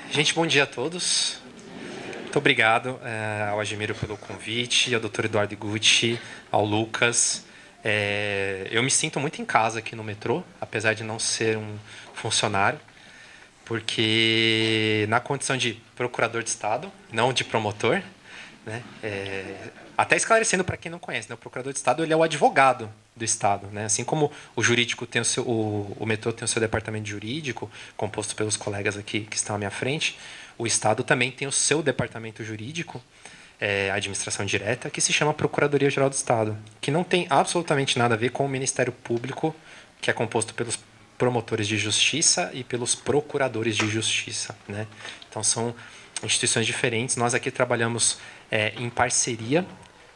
Gente, bom dia a todos. Muito obrigado ao Admiro pelo convite, ao Dr. Eduardo Iguchi, ao Lucas. Eu me sinto muito em casa aqui no metrô, apesar de não ser um funcionário, porque na condição de procurador de Estado, não de promotor, né? Até esclarecendo para quem não conhece, né? O procurador de Estado ele é o advogado do Estado, né? Assim como o jurídico tem o metrô tem o seu departamento jurídico, composto pelos colegas aqui que estão à minha frente, o Estado também tem o seu departamento jurídico, a administração direta, que se chama Procuradoria-Geral do Estado, que não tem absolutamente nada a ver com o Ministério Público, que é composto pelos promotores de justiça e pelos procuradores de justiça, né? Então são instituições diferentes. Nós aqui trabalhamos em parceria,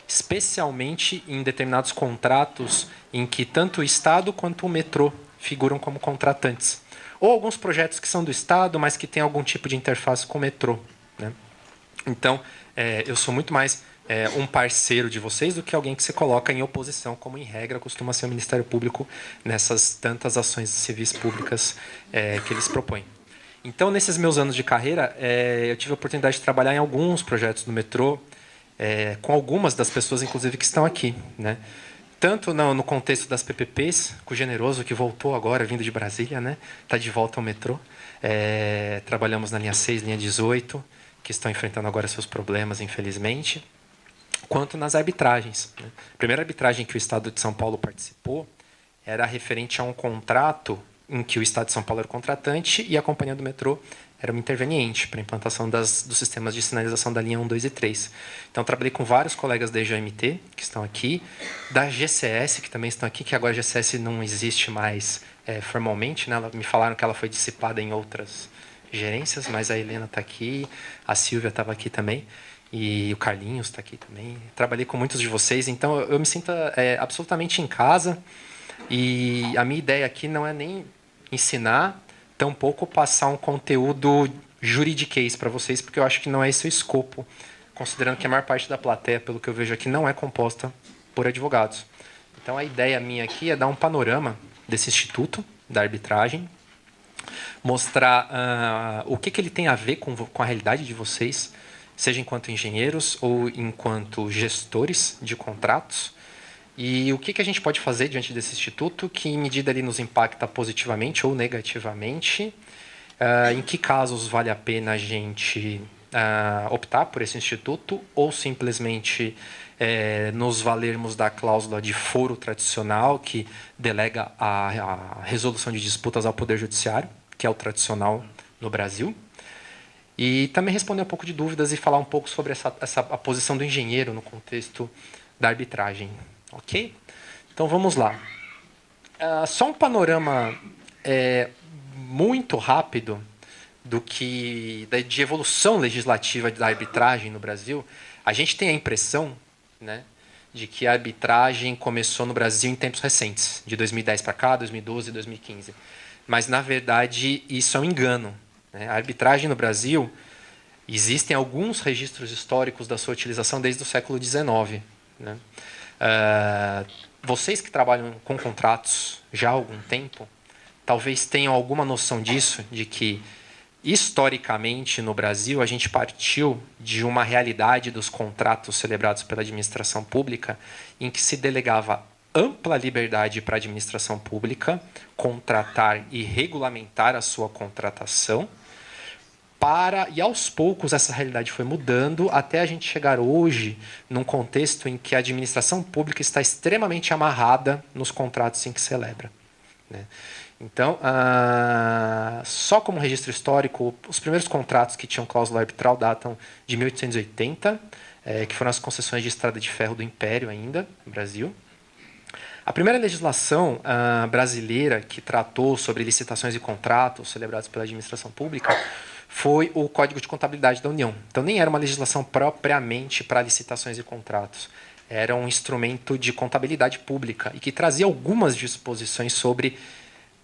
especialmente em determinados contratos em que tanto o Estado quanto o metrô figuram como contratantes. Ou alguns projetos que são do Estado, mas que têm algum tipo de interface com o metrô, né? Então, eu sou muito mais um parceiro de vocês do que alguém que se coloca em oposição, como em regra costuma ser o Ministério Público nessas tantas ações civis públicas que eles propõem. Então, nesses meus anos de carreira, eu tive a oportunidade de trabalhar em alguns projetos do metrô, com algumas das pessoas, inclusive, que estão aqui, né? Tanto no contexto das PPPs, com o Generoso, que voltou agora, vindo de Brasília, né? Está de volta ao metrô. Trabalhamos na linha 6, linha 18, que estão enfrentando agora seus problemas, infelizmente, quanto nas arbitragens, né? A primeira arbitragem que o Estado de São Paulo participou era referente a um contrato em que o Estado de São Paulo era o contratante e a Companhia do Metrô era uma interveniente para a implantação dos sistemas de sinalização da linha 1, 2 e 3. Então, trabalhei com vários colegas da EJMT, que estão aqui, da GCS, que também estão aqui, que agora a GCS não existe mais formalmente, né? Me falaram que ela foi dissipada em outras gerências, mas a Helena está aqui, a Silvia estava aqui também, e o Carlinhos está aqui também. Trabalhei com muitos de vocês, então eu me sinto absolutamente em casa, e a minha ideia aqui não é nem ensinar, tampouco passar um conteúdo juridiquês para vocês, porque eu acho que não é esse o escopo, considerando que a maior parte da plateia, pelo que eu vejo aqui, não é composta por advogados. Então, a ideia minha aqui é dar um panorama desse instituto da arbitragem, mostrar o que ele tem a ver com a realidade de vocês, seja enquanto engenheiros ou enquanto gestores de contratos, e o que a gente pode fazer diante desse instituto, que em medida ele nos impacta positivamente ou negativamente, em que casos vale a pena a gente optar por esse instituto ou simplesmente nos valermos da cláusula de foro tradicional que delega a resolução de disputas ao Poder Judiciário, que é o tradicional no Brasil. E também responder um pouco de dúvidas e falar um pouco sobre a posição do engenheiro no contexto da arbitragem. Ok? Então vamos lá. Só um panorama muito rápido de evolução legislativa da arbitragem no Brasil. A gente tem a impressão, né, de que a arbitragem começou no Brasil em tempos recentes, de 2010 para cá, 2012, 2015. Mas, na verdade, isso é um engano, né? A arbitragem no Brasil, existem alguns registros históricos da sua utilização desde o século XIX, né? Vocês que trabalham com contratos já há algum tempo, talvez tenham alguma noção disso, de que, historicamente, no Brasil, a gente partiu de uma realidade dos contratos celebrados pela administração pública, em que se delegava ampla liberdade para a administração pública contratar e regulamentar a sua contratação, e aos poucos essa realidade foi mudando até a gente chegar hoje num contexto em que a administração pública está extremamente amarrada nos contratos em que celebra, né? Então, só como registro histórico, os primeiros contratos que tinham cláusula arbitral datam de 1880, que foram as concessões de estrada de ferro do Império ainda, no Brasil. A primeira legislação brasileira que tratou sobre licitações e contratos celebrados pela administração pública foi o Código de Contabilidade da União. Então, nem era uma legislação propriamente para licitações e contratos. Era um instrumento de contabilidade pública e que trazia algumas disposições sobre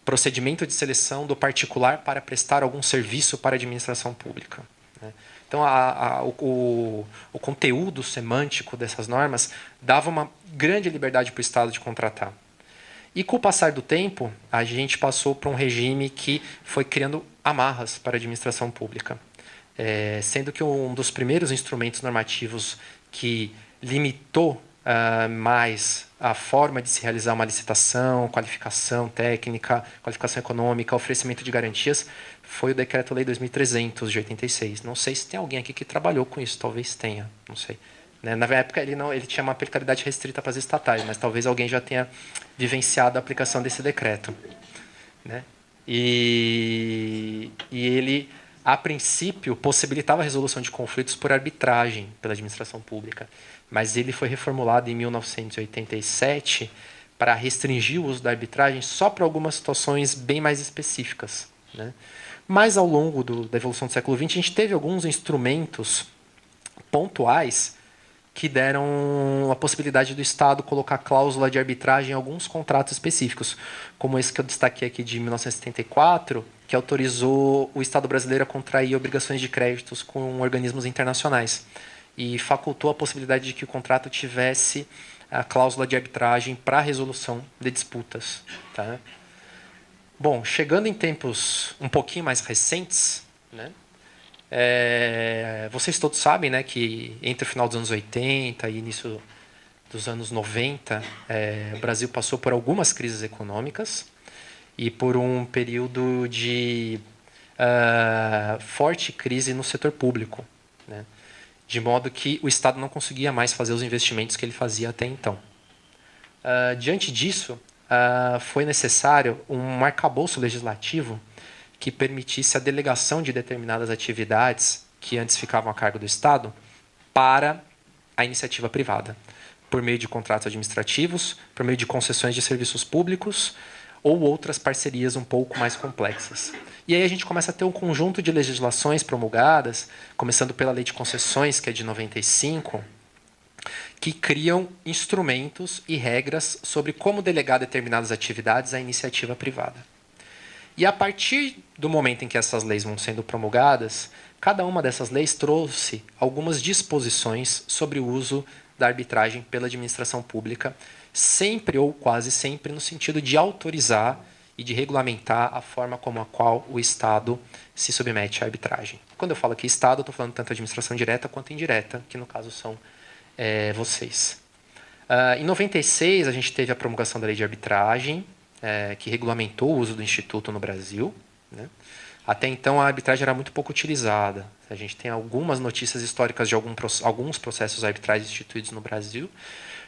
procedimento de seleção do particular para prestar algum serviço para a administração pública, né? Então, o conteúdo semântico dessas normas dava uma grande liberdade para o Estado de contratar. E com o passar do tempo, a gente passou para um regime que foi criando amarras para a administração pública. sendo que um dos primeiros instrumentos normativos que limitou mais a forma de se realizar uma licitação, qualificação técnica, qualificação econômica, oferecimento de garantias, foi o Decreto-Lei 2300 de 86. Não sei se tem alguém aqui que trabalhou com isso, talvez tenha, não sei. Na época ele tinha uma aplicabilidade restrita para as estatais, mas talvez alguém já tenha vivenciado a aplicação desse decreto. Né? E ele, a princípio, possibilitava a resolução de conflitos por arbitragem pela administração pública, mas ele foi reformulado em 1987 para restringir o uso da arbitragem só para algumas situações bem mais específicas. Né? Mas, ao longo da evolução do século XX, a gente teve alguns instrumentos pontuais que deram a possibilidade do Estado colocar cláusula de arbitragem em alguns contratos específicos, como esse que eu destaquei aqui de 1974, que autorizou o Estado brasileiro a contrair obrigações de créditos com organismos internacionais e facultou a possibilidade de que o contrato tivesse a cláusula de arbitragem para a resolução de disputas. Tá? Bom, chegando em tempos um pouquinho mais recentes, né? Vocês todos sabem, né, que entre o final dos anos 80 e início dos anos 90, o Brasil passou por algumas crises econômicas e por um período de forte crise no setor público, né, de modo que o Estado não conseguia mais fazer os investimentos que ele fazia até então. Diante disso, foi necessário um arcabouço legislativo que permitisse a delegação de determinadas atividades que antes ficavam a cargo do Estado para a iniciativa privada, por meio de contratos administrativos, por meio de concessões de serviços públicos ou outras parcerias um pouco mais complexas. E aí a gente começa a ter um conjunto de legislações promulgadas, começando pela Lei de Concessões, que é de 95, que criam instrumentos e regras sobre como delegar determinadas atividades à iniciativa privada. E a partir do momento em que essas leis vão sendo promulgadas, cada uma dessas leis trouxe algumas disposições sobre o uso da arbitragem pela administração pública, sempre ou quase sempre no sentido de autorizar e de regulamentar a forma como a qual o Estado se submete à arbitragem. Quando eu falo aqui Estado, eu estou falando tanto administração direta quanto indireta, que no caso são vocês. Em 96, a gente teve a promulgação da Lei de Arbitragem, que regulamentou o uso do Instituto no Brasil. Né? Até então, a arbitragem era muito pouco utilizada. A gente tem algumas notícias históricas de alguns processos arbitrais instituídos no Brasil,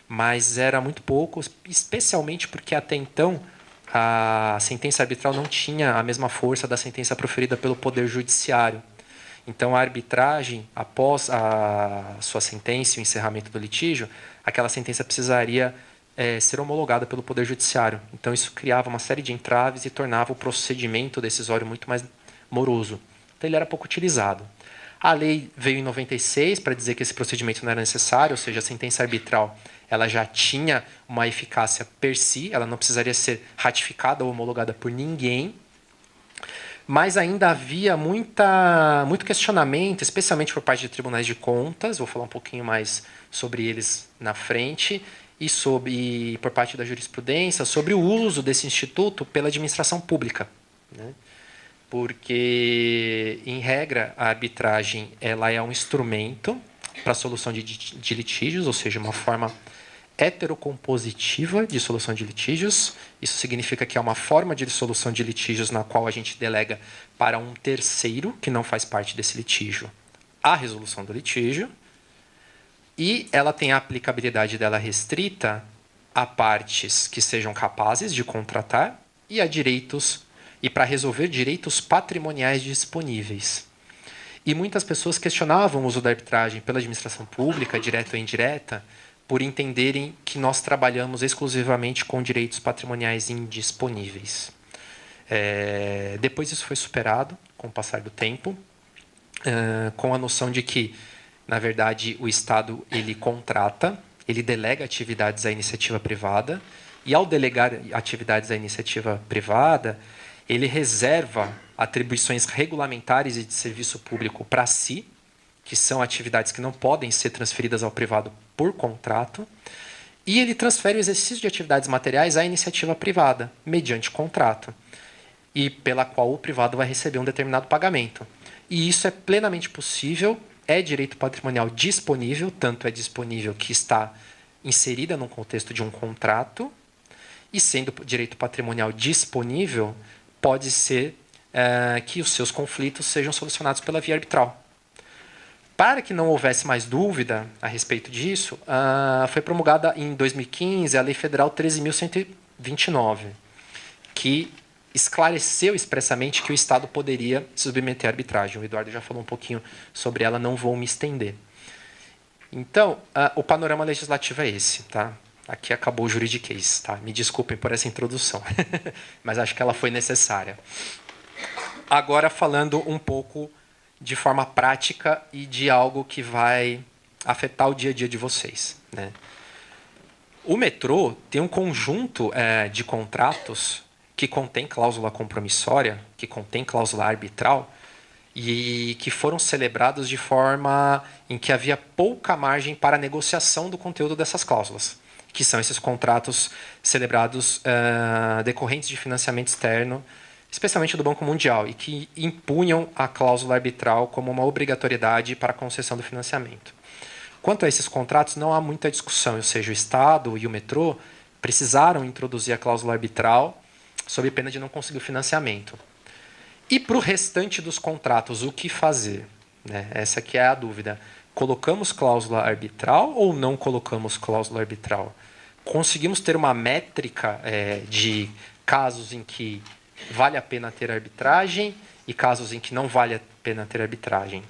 mas era muito pouco, especialmente porque até então a sentença arbitral não tinha a mesma força da sentença proferida pelo Poder Judiciário. Então, a arbitragem, após a sua sentença e o encerramento do litígio, aquela sentença precisaria ser homologada pelo Poder Judiciário. Então, isso criava uma série de entraves e tornava o procedimento decisório muito mais moroso. Então, ele era pouco utilizado. A lei veio em 96 para dizer que esse procedimento não era necessário, ou seja, a sentença arbitral ela já tinha uma eficácia per si, ela não precisaria ser ratificada ou homologada por ninguém, mas ainda havia muito questionamento, especialmente por parte de tribunais de contas, vou falar um pouquinho mais sobre eles na frente, e por parte da jurisprudência, sobre o uso desse instituto pela administração pública. Né? Porque, em regra, a arbitragem ela é um instrumento para a solução de litígios, ou seja, uma forma heterocompositiva de solução de litígios. Isso significa que é uma forma de solução de litígios na qual a gente delega para um terceiro, que não faz parte desse litígio, a resolução do litígio. E ela tem a aplicabilidade dela restrita a partes que sejam capazes de contratar e a direitos e para resolver direitos patrimoniais disponíveis. E muitas pessoas questionavam o uso da arbitragem pela administração pública, direta ou indireta, por entenderem que nós trabalhamos exclusivamente com direitos patrimoniais indisponíveis. Depois isso foi superado com o passar do tempo, com a noção de que, na verdade, o Estado ele contrata, ele delega atividades à iniciativa privada, e ao delegar atividades à iniciativa privada, ele reserva atribuições regulamentares e de serviço público para si, que são atividades que não podem ser transferidas ao privado por contrato, e ele transfere o exercício de atividades materiais à iniciativa privada, mediante contrato, e pela qual o privado vai receber um determinado pagamento. E isso é plenamente possível, é direito patrimonial disponível, tanto é disponível que está inserida no contexto de um contrato, e sendo direito patrimonial disponível, pode ser que os seus conflitos sejam solucionados pela via arbitral. Para que não houvesse mais dúvida a respeito disso, foi promulgada em 2015 a Lei Federal 13.129, que esclareceu expressamente que o Estado poderia se submeter à arbitragem. O Eduardo já falou um pouquinho sobre ela, não vou me estender. Então, o panorama legislativo é esse. Tá? Aqui acabou o juridiquês. Tá? Me desculpem por essa introdução, mas acho que ela foi necessária. Agora, falando um pouco de forma prática e de algo que vai afetar o dia a dia de vocês. Né? O metrô tem um conjunto de contratos que contém cláusula compromissória, que contém cláusula arbitral, e que foram celebrados de forma em que havia pouca margem para a negociação do conteúdo dessas cláusulas, que são esses contratos celebrados decorrentes de financiamento externo, especialmente do Banco Mundial, e que impunham a cláusula arbitral como uma obrigatoriedade para a concessão do financiamento. Quanto a esses contratos, não há muita discussão, ou seja, o Estado e o metrô precisaram introduzir a cláusula arbitral sob pena de não conseguir o financiamento. E para o restante dos contratos, o que fazer? Né? Essa aqui é a dúvida. Colocamos cláusula arbitral ou não colocamos cláusula arbitral? Conseguimos ter uma métrica de casos em que vale a pena ter arbitragem e casos em que não vale a pena ter arbitragem?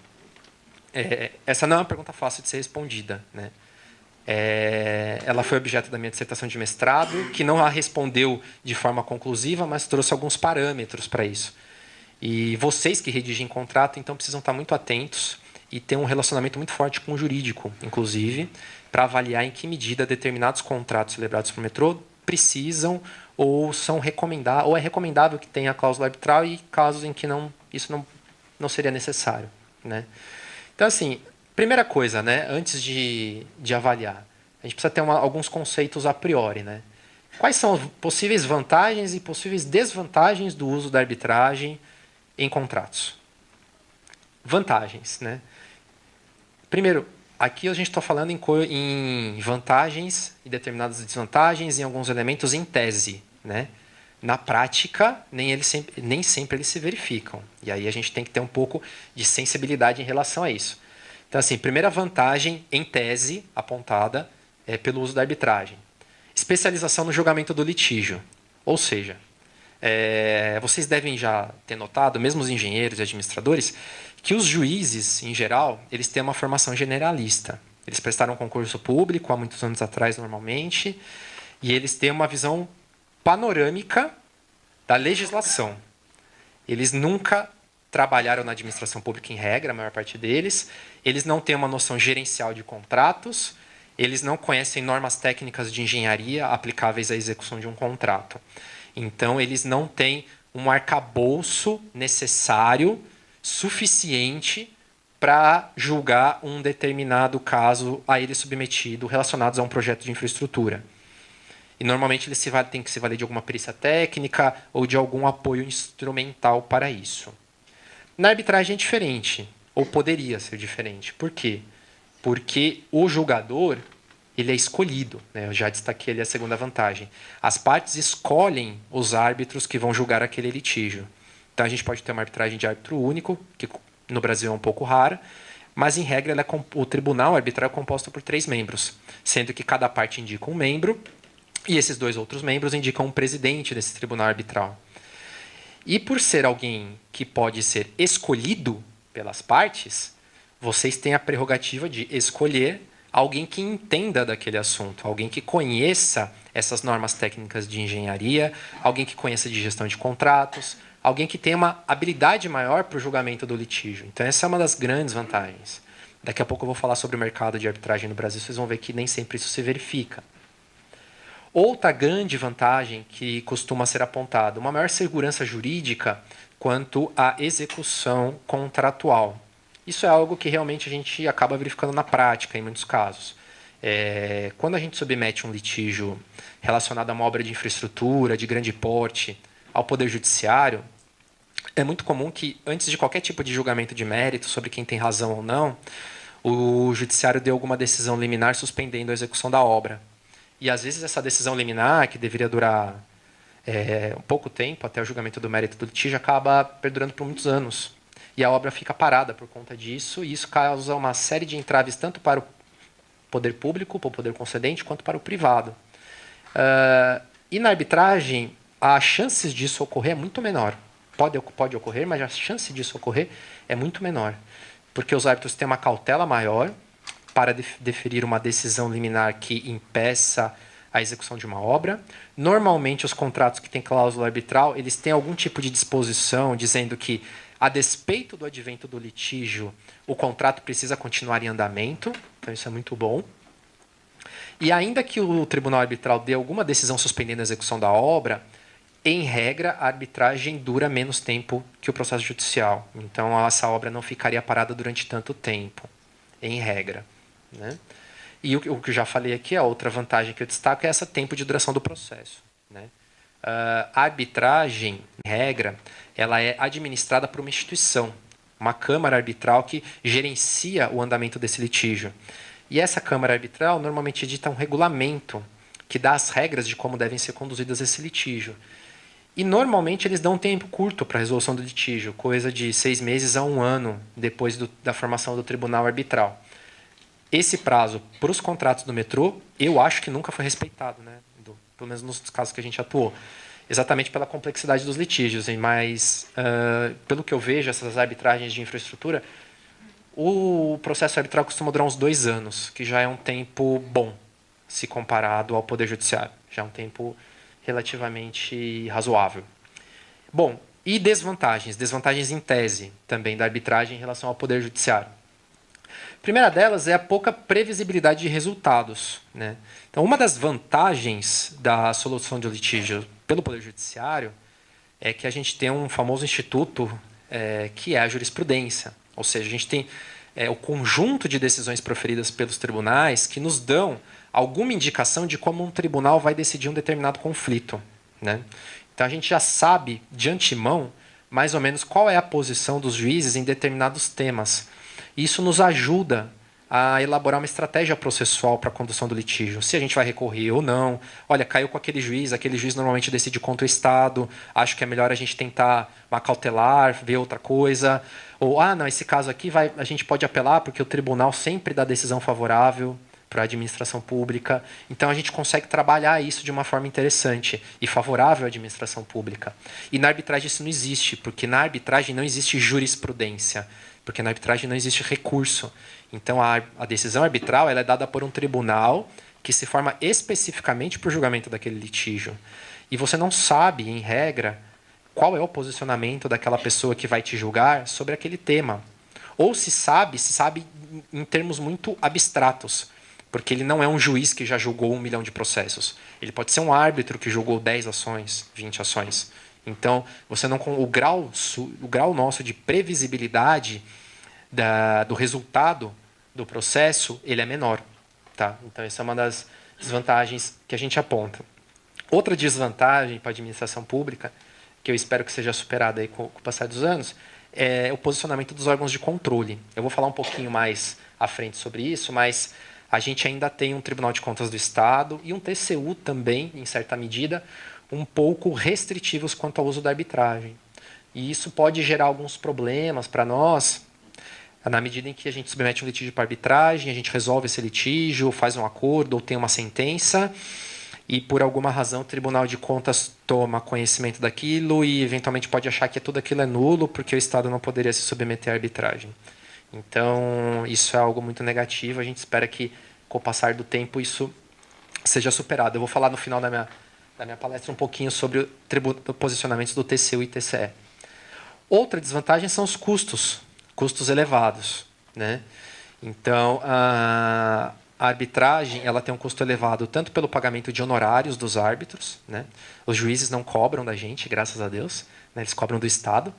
Essa não é uma pergunta fácil de ser respondida. Né? Ela foi objeto da minha dissertação de mestrado, que não a respondeu de forma conclusiva, mas trouxe alguns parâmetros para isso. E vocês que redigem contrato, então, precisam estar muito atentos e ter um relacionamento muito forte com o jurídico, inclusive, para avaliar em que medida determinados contratos celebrados por metrô precisam ou são recomendados, ou é recomendável que tenha a cláusula arbitral e casos em que isso não seria necessário. Né? Então, assim, primeira coisa, né, antes de avaliar, a gente precisa ter alguns conceitos a priori. Né? Quais são as possíveis vantagens e possíveis desvantagens do uso da arbitragem em contratos? Vantagens. Né? Primeiro, aqui a gente está falando em vantagens e determinadas desvantagens em alguns elementos em tese. Né? Na prática, nem sempre eles se verificam. E aí a gente tem que ter um pouco de sensibilidade em relação a isso. Então, assim, primeira vantagem, em tese, apontada, é pelo uso da arbitragem. Especialização no julgamento do litígio. Ou seja, vocês devem já ter notado, mesmo os engenheiros e administradores, que os juízes, em geral, eles têm uma formação generalista. Eles prestaram concurso público há muitos anos atrás, normalmente, e eles têm uma visão panorâmica da legislação. Eles nunca trabalharam na administração pública em regra, a maior parte deles. Eles não têm uma noção gerencial de contratos. Eles não conhecem normas técnicas de engenharia aplicáveis à execução de um contrato. Então, eles não têm um arcabouço necessário, suficiente, para julgar um determinado caso a ele submetido relacionado a um projeto de infraestrutura. E normalmente eles têm que se valer de alguma perícia técnica ou de algum apoio instrumental para isso. Na arbitragem é diferente, ou poderia ser diferente. Por quê? Porque o julgador ele é escolhido. Né? Eu já destaquei ali a segunda vantagem. As partes escolhem os árbitros que vão julgar aquele litígio. Então a gente pode ter uma arbitragem de árbitro único, que no Brasil é um pouco rara, mas em regra o tribunal arbitral é composto por 3 membros, sendo que cada parte indica um membro, e esses 2 outros membros indicam um presidente desse tribunal arbitral. E por ser alguém que pode ser escolhido pelas partes, vocês têm a prerrogativa de escolher alguém que entenda daquele assunto, alguém que conheça essas normas técnicas de engenharia, alguém que conheça de gestão de contratos, alguém que tenha uma habilidade maior para o julgamento do litígio. Então essa é uma das grandes vantagens. Daqui a pouco eu vou falar sobre o mercado de arbitragem no Brasil, vocês vão ver que nem sempre isso se verifica. Outra grande vantagem que costuma ser apontada, uma maior segurança jurídica quanto à execução contratual. Isso é algo que realmente a gente acaba verificando na prática, em muitos casos. Quando a gente submete um litígio relacionado a uma obra de infraestrutura, de grande porte, ao Poder Judiciário, é muito comum que, antes de qualquer tipo de julgamento de mérito sobre quem tem razão ou não, o judiciário dê alguma decisão liminar suspendendo a execução da obra. E, às vezes, essa decisão liminar, que deveria durar um pouco tempo, até o julgamento do mérito do litígio, acaba perdurando por muitos anos. E a obra fica parada por conta disso, e isso causa uma série de entraves tanto para o poder público, para o poder concedente, quanto para o privado. E na arbitragem, as chances disso ocorrer é muito menor. Pode ocorrer, mas a chance disso ocorrer é muito menor. Porque os árbitros têm uma cautela maior para deferir uma decisão liminar que impeça a execução de uma obra. Normalmente, os contratos que têm cláusula arbitral, eles têm algum tipo de disposição dizendo que, a despeito do advento do litígio, o contrato precisa continuar em andamento. Então, isso é muito bom. E ainda que o tribunal arbitral dê alguma decisão suspendendo a execução da obra, em regra, a arbitragem dura menos tempo que o processo judicial. Então, essa obra não ficaria parada durante tanto tempo, em regra. Né? E o que eu já falei aqui, a outra vantagem que eu destaco é esse tempo de duração do processo. Né? A arbitragem, em regra, ela é administrada por uma instituição, uma câmara arbitral que gerencia o andamento desse litígio. E essa câmara arbitral normalmente edita um regulamento que dá as regras de como devem ser conduzidas esse litígio. E normalmente eles dão um tempo curto para a resolução do litígio, coisa de 6 meses a 1 ano depois da formação do tribunal arbitral. Esse prazo para os contratos do metrô, eu acho que nunca foi respeitado, né? Pelo menos nos casos que a gente atuou. Exatamente pela complexidade dos litígios. Mas, pelo que eu vejo, essas arbitragens de infraestrutura, o processo arbitral costuma durar uns 2 anos, que já é um tempo bom, se comparado ao Poder Judiciário. Já é um tempo relativamente razoável. Bom, e desvantagens? Desvantagens em tese também da arbitragem em relação ao Poder Judiciário. A primeira delas é a pouca previsibilidade de resultados. Né? Então, uma das vantagens da solução de litígio pelo Poder Judiciário é que a gente tem um famoso instituto que é a jurisprudência. Ou seja, a gente tem o conjunto de decisões proferidas pelos tribunais que nos dão alguma indicação de como um tribunal vai decidir um determinado conflito. Né? Então, a gente já sabe, de antemão, mais ou menos qual é a posição dos juízes em determinados temas. Isso nos ajuda a elaborar uma estratégia processual para a condução do litígio. Se a gente vai recorrer ou não. Olha, caiu com aquele juiz normalmente decide contra o Estado, acho que é melhor a gente tentar uma cautelar, ver outra coisa. Ou, não, esse caso aqui a gente pode apelar porque o tribunal sempre dá decisão favorável para a administração pública. Então, a gente consegue trabalhar isso de uma forma interessante e favorável à administração pública. E na arbitragem isso não existe, porque na arbitragem não existe jurisprudência, porque na arbitragem não existe recurso. Então, a decisão arbitral ela é dada por um tribunal que se forma especificamente para o julgamento daquele litígio. E você não sabe, em regra, qual é o posicionamento daquela pessoa que vai te julgar sobre aquele tema. Ou se sabe em termos muito abstratos, porque ele não é um juiz que já julgou 1 milhão de processos. Ele pode ser um árbitro que julgou 10 ações, 20 ações. Então, o grau nosso de previsibilidade do resultado do processo, ele é menor. Tá? Então, essa é uma das desvantagens que a gente aponta. Outra desvantagem para a administração pública, que eu espero que seja superada aí com o passar dos anos, é o posicionamento dos órgãos de controle. Eu vou falar um pouquinho mais à frente sobre isso, mas a gente ainda tem um Tribunal de Contas do Estado e um TCU também, em certa medida, um pouco restritivos quanto ao uso da arbitragem. E isso pode gerar alguns problemas para nós, na medida em que a gente submete um litígio para arbitragem, a gente resolve esse litígio, faz um acordo ou tem uma sentença, e por alguma razão o Tribunal de Contas toma conhecimento daquilo e eventualmente pode achar que tudo aquilo é nulo porque o Estado não poderia se submeter à arbitragem. Então, isso é algo muito negativo. A gente espera que, com o passar do tempo, isso seja superado. Eu vou falar no final da minha palestra um pouquinho sobre o posicionamento do TCU e TCE. Outra desvantagem são os custos elevados. Né? Então, a arbitragem ela tem um custo elevado tanto pelo pagamento de honorários dos árbitros. Né? Os juízes não cobram da gente, graças a Deus. Né? Eles cobram do Estado,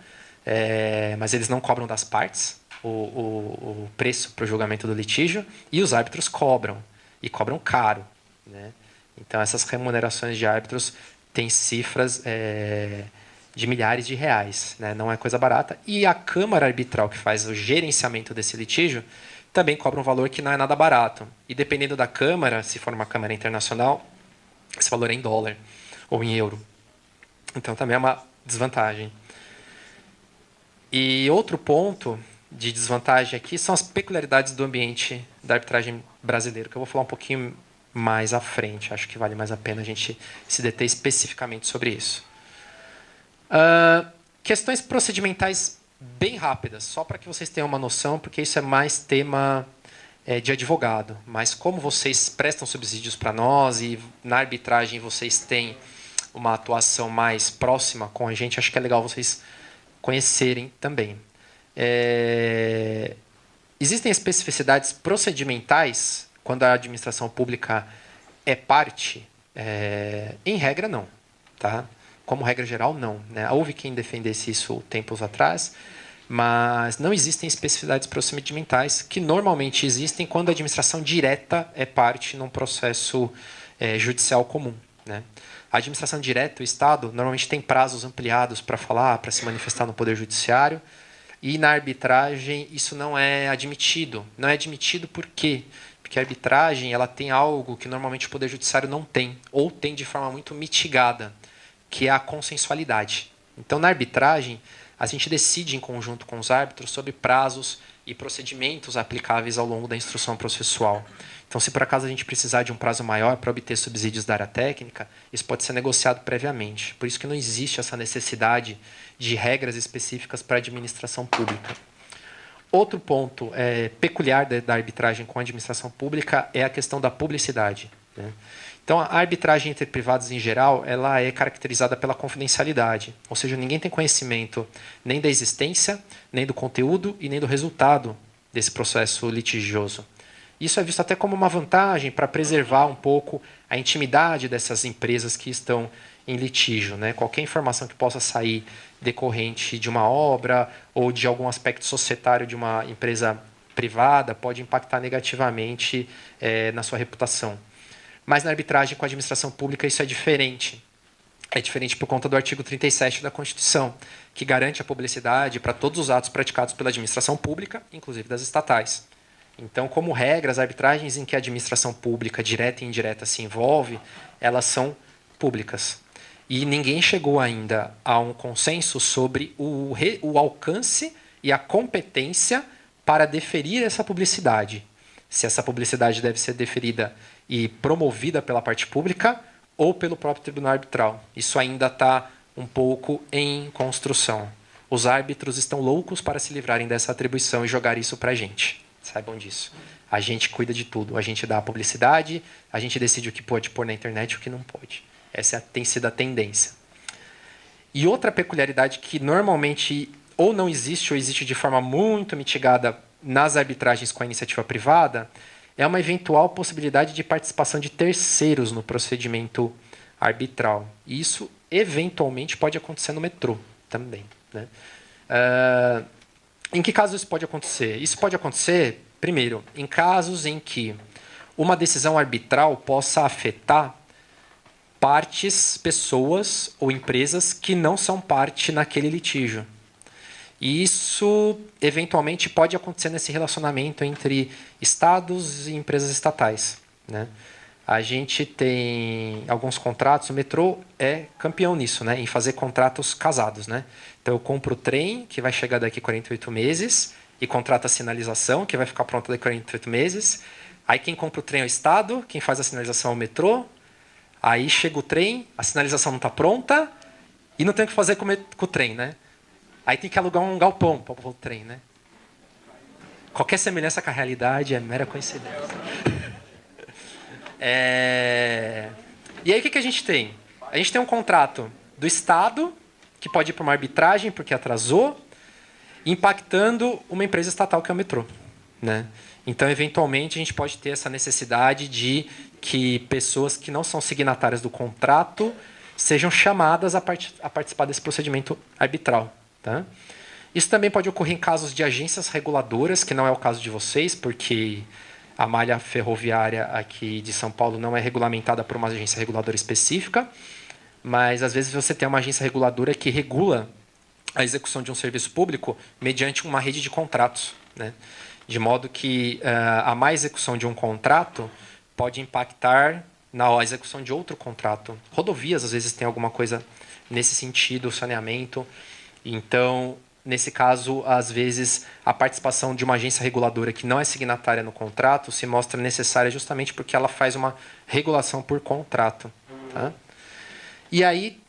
mas eles não cobram das partes o preço para o julgamento do litígio, e os árbitros cobram, e cobram caro. Né? Então, essas remunerações de árbitros têm cifras de milhares de reais, né? Não é coisa barata. E a Câmara Arbitral, que faz o gerenciamento desse litígio, também cobra um valor que não é nada barato. E dependendo da Câmara, se for uma Câmara internacional, esse valor é em dólar ou em euro. Então também é uma desvantagem. E outro ponto de desvantagem aqui são as peculiaridades do ambiente da arbitragem brasileiro, que eu vou falar um pouquinho mais à frente. Acho que vale mais a pena a gente se deter especificamente sobre isso. Questões procedimentais bem rápidas, só para que vocês tenham uma noção, porque isso é mais tema de advogado. Mas como vocês prestam subsídios para nós e na arbitragem vocês têm uma atuação mais próxima com a gente, acho que é legal vocês conhecerem também. Existem especificidades procedimentais quando a administração pública é parte? Em regra, não. Tá? Como regra geral, não. Né? Houve quem defendesse isso tempos atrás, mas não existem especificidades procedimentais que normalmente existem quando a administração direta é parte num processo judicial comum. Né? A administração direta, o Estado, normalmente tem prazos ampliados para falar, para se manifestar no Poder Judiciário, e na arbitragem isso não é admitido. Não é admitido por quê? Porque a arbitragem ela tem algo que normalmente o Poder Judiciário não tem, ou tem de forma muito mitigada, que é a consensualidade. Então, na arbitragem, a gente decide em conjunto com os árbitros sobre prazos e procedimentos aplicáveis ao longo da instrução processual. Então, se por acaso a gente precisar de um prazo maior para obter subsídios da área técnica, isso pode ser negociado previamente. Por isso que não existe essa necessidade de regras específicas para a administração pública. Outro ponto peculiar da arbitragem com a administração pública é a questão da publicidade. Né? Então, a arbitragem entre privados em geral ela é caracterizada pela confidencialidade, ou seja, ninguém tem conhecimento nem da existência, nem do conteúdo e nem do resultado desse processo litigioso. Isso é visto até como uma vantagem para preservar um pouco a intimidade dessas empresas que estão em litígio. Né? Qualquer informação que possa sair decorrente de uma obra ou de algum aspecto societário de uma empresa privada pode impactar negativamente na sua reputação. Mas na arbitragem com a administração pública isso é diferente. É diferente por conta do artigo 37 da Constituição, que garante a publicidade para todos os atos praticados pela administração pública, inclusive das estatais. Então, como regra, as arbitragens em que a administração pública, direta e indireta, se envolve, elas são públicas. E ninguém chegou ainda a um consenso sobre o alcance e a competência para deferir essa publicidade. Se essa publicidade deve ser deferida e promovida pela parte pública ou pelo próprio tribunal arbitral. Isso ainda está um pouco em construção. Os árbitros estão loucos para se livrarem dessa atribuição e jogar isso para a gente. Saibam disso. A gente cuida de tudo. A gente dá a publicidade, a gente decide o que pode pôr na internet e o que não pode. Essa tem sido a tendência. E outra peculiaridade que normalmente ou não existe ou existe de forma muito mitigada nas arbitragens com a iniciativa privada é uma eventual possibilidade de participação de terceiros no procedimento arbitral. E isso eventualmente pode acontecer no metrô também. Né? Em que casos isso pode acontecer? Isso pode acontecer, primeiro, em casos em que uma decisão arbitral possa afetar partes, pessoas ou empresas que não são parte naquele litígio. E isso, eventualmente, pode acontecer nesse relacionamento entre estados e empresas estatais. Né? A gente tem alguns contratos, o metrô é campeão nisso, né? Em fazer contratos casados. Né? Então, eu compro o trem, que vai chegar daqui a 48 meses, e contrato a sinalização, que vai ficar pronta daqui a 48 meses. Aí, quem compra o trem é o estado, quem faz a sinalização é o metrô. Aí, chega o trem, a sinalização não está pronta, e não tem o que fazer com o trem, né? Aí tem que alugar um galpão para o trem, né? Qualquer semelhança com a realidade é mera coincidência. E aí o que a gente tem? A gente tem um contrato do Estado, que pode ir para uma arbitragem porque atrasou, impactando uma empresa estatal que é o metrô. Né? Então, eventualmente, a gente pode ter essa necessidade de que pessoas que não são signatárias do contrato sejam chamadas a participar desse procedimento arbitral. Tá? Isso também pode ocorrer em casos de agências reguladoras, que não é o caso de vocês, porque a malha ferroviária aqui de São Paulo não é regulamentada por uma agência reguladora específica, mas às vezes você tem uma agência reguladora que regula a execução de um serviço público mediante uma rede de contratos, né? De modo que a má execução de um contrato pode impactar na execução de outro contrato. Rodovias, às vezes, tem alguma coisa nesse sentido, saneamento. Então, nesse caso, às vezes, a participação de uma agência reguladora que não é signatária no contrato se mostra necessária justamente porque ela faz uma regulação por contrato. Tá? E aí